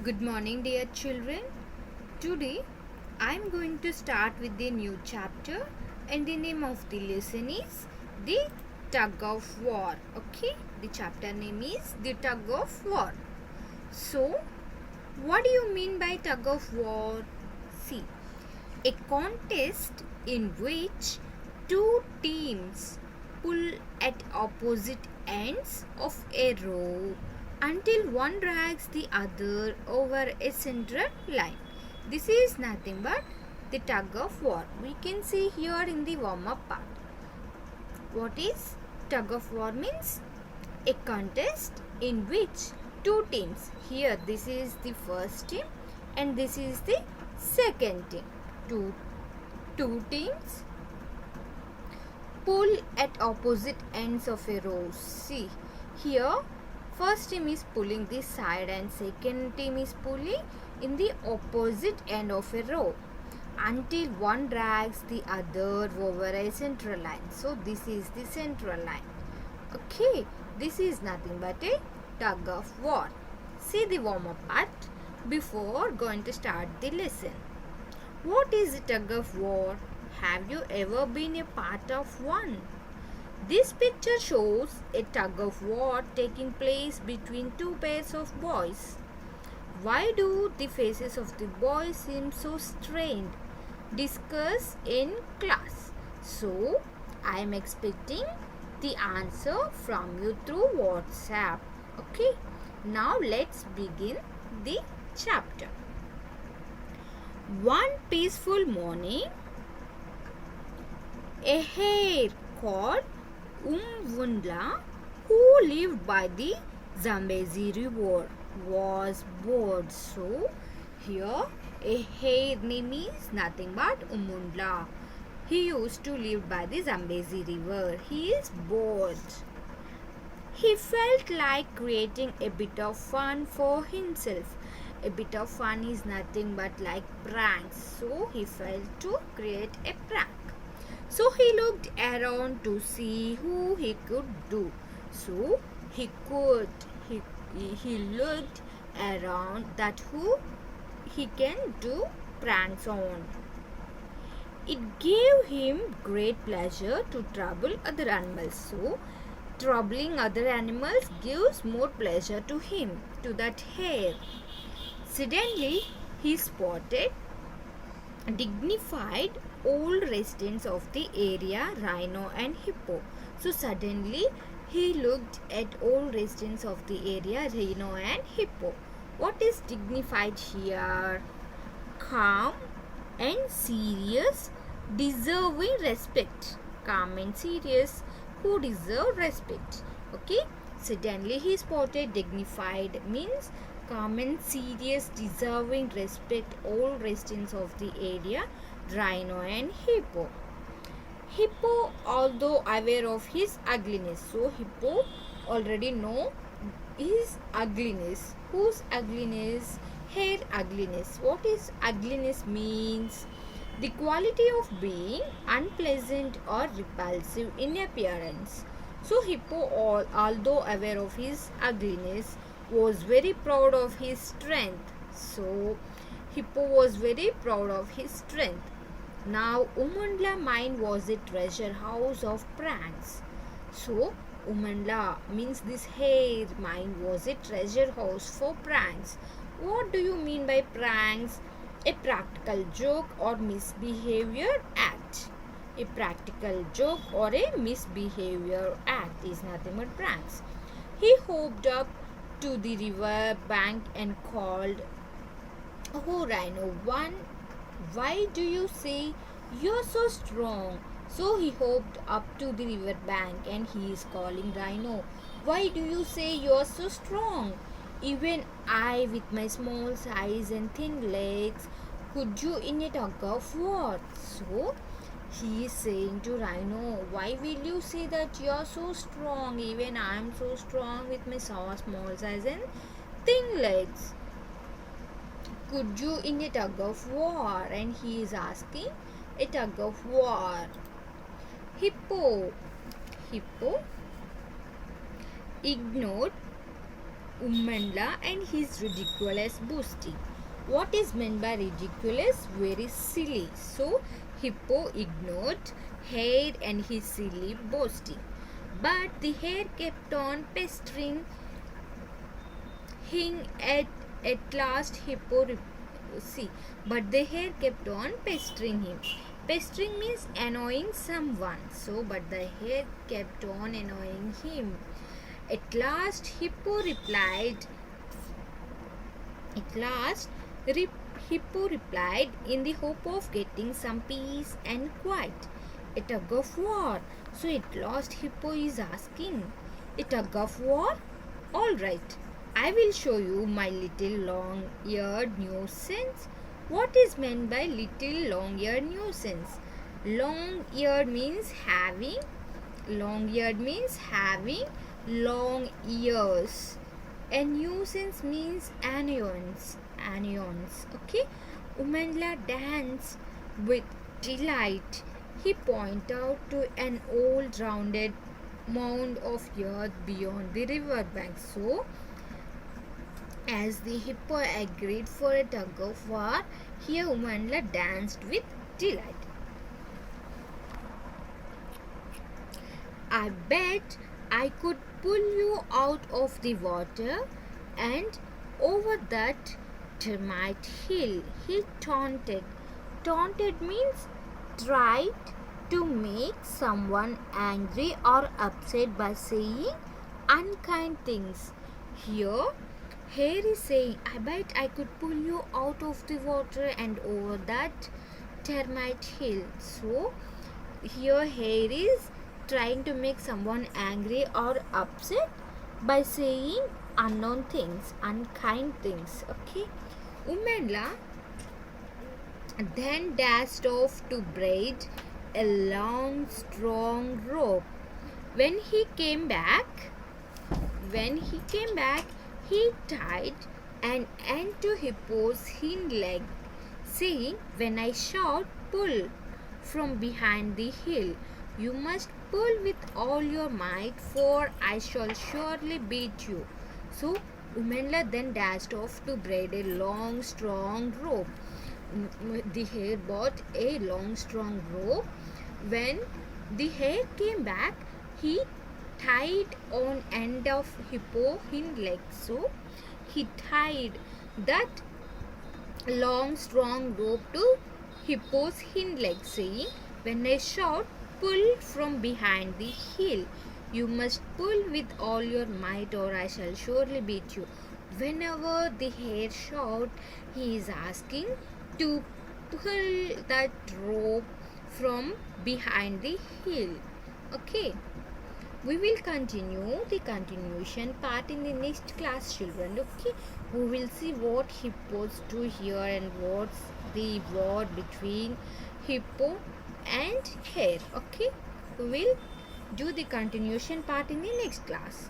Good morning, dear children. Today I am going to start with the new chapter, and the name of the lesson is The Tug of War. Okay, the chapter name is The Tug of War. So, what do you mean by tug of war? See, a contest in which two teams pull at opposite ends of a rope until one drags the other over a central line. This is nothing but the tug of war. We can see here in the warm-up part. What is tug of war means? A contest in which two teams, here this is the first team and this is the second team. Two teams pull at opposite ends of a rope. See, here first team is pulling this side and second team is pulling in the opposite end of a rope until one drags the other over a central line. So this is the central line. Okay, this is nothing but a tug of war. See the warm-up part before going to start the lesson. What is a tug of war? Have you ever been a part of one? This picture shows a tug of war taking place between two pairs of boys. Why do the faces of the boys seem so strained? Discuss in class. So, I am expecting the answer from you through WhatsApp. Okay, now let's begin the chapter. One peaceful morning, a hare called Umwundla, who lived by the Zambezi River, was bored. So, here a hare name is nothing but Umwundla. He used to live by the Zambezi River. He is bored. He felt like creating a bit of fun for himself. A bit of fun is nothing but like pranks. So he felt to create a prank. So he looked around to see who he could do. So he looked around that who he can do pranks on. It gave him great pleasure to trouble other animals. So troubling other animals gives more pleasure to him, to that hare. Suddenly, he spotted dignified old residents of the area, rhino and hippo. So suddenly, he looked at old residents of the area, rhino and hippo. What is dignified here? Calm and serious, deserving respect. Calm and serious, who deserve respect. Okay, suddenly he spotted dignified means calm and serious, deserving respect, all residents of the area, rhino and hippo. Hippo, although aware of his ugliness, so hippo already know his ugliness. Whose ugliness? Hare ugliness. What is ugliness means? The quality of being unpleasant or repulsive in appearance. So hippo, although aware of his ugliness, was very proud of his strength. So hippo was very proud of his strength. Now Umundla mine was a treasure house of pranks. So Umundla means this hare mine was a treasure house for pranks. What do you mean by pranks? A practical joke or misbehavior act. A practical joke or a misbehavior act is nothing but pranks. He hopped up to the river bank and called, "Oh rhino, why do you say you're so strong?" So he hopped up to the river bank and he is calling rhino, "Why do you say you're so strong? Even I, with my small size and thin legs, could you in a tug of war?" So he is saying to rhino, "Why will you say that you are so strong? Even I am so strong with my small size and thin legs. Could you in a tug of war?" And he is asking a tug of war. Hippo ignored Umandla and his ridiculous boasting. What is meant by ridiculous? Very silly. So Hippo ignored Hare and his silly boasting. But the Hare kept on pestering him at last Hippo see. But the Hare kept on pestering him. Pestering means annoying someone. So but the Hare kept on annoying him. At last Hippo replied. At last Hippo replied in the hope of getting some peace and quiet. A tug of war. So at last Hippo is asking, a tug of war? All right, I will show you my little long-eared nuisance. What is meant by little long-eared nuisance? Long-eared means having. Long-eared means having long ears. And nuisance means annoyance. Annoyance. Okay. Umandla danced with delight. He pointed out to an old rounded mound of earth beyond the river bank. So, as the Hippo agreed for a tug of war, here Umandla danced with delight. I bet I could pull you out of the water and over that termite hill, he taunted. Taunted means tried to make someone angry or upset by saying unkind things. Here, Hare is saying, I bet I could pull you out of the water and over that termite hill. So, here Hare is trying to make someone angry or upset by saying unknown things, unkind things. Okay. Umandla then dashed off to braid a long, strong rope. When he came back, he tied an end to Hippo's hind leg, saying, when I shout, pull from behind the hill. You must pull with all your might, for I shall surely beat you. So, Umandla then dashed off to braid a long, strong rope. The Hare bought a long, strong rope. When the Hare came back, he tied on end of Hippo hind leg. So, he tied that long, strong rope to Hippo's hind leg, saying, when I shout, pull from behind the hill. You must pull with all your might, or I shall surely beat you. Whenever the Hare shouts, he is asking to pull that rope from behind the hill. Okay. We will continue the continuation part in the next class, children. Okay. We will see what hippos do here and what's the war between hippo and Hare. Okay. We will do the continuation part in the next class.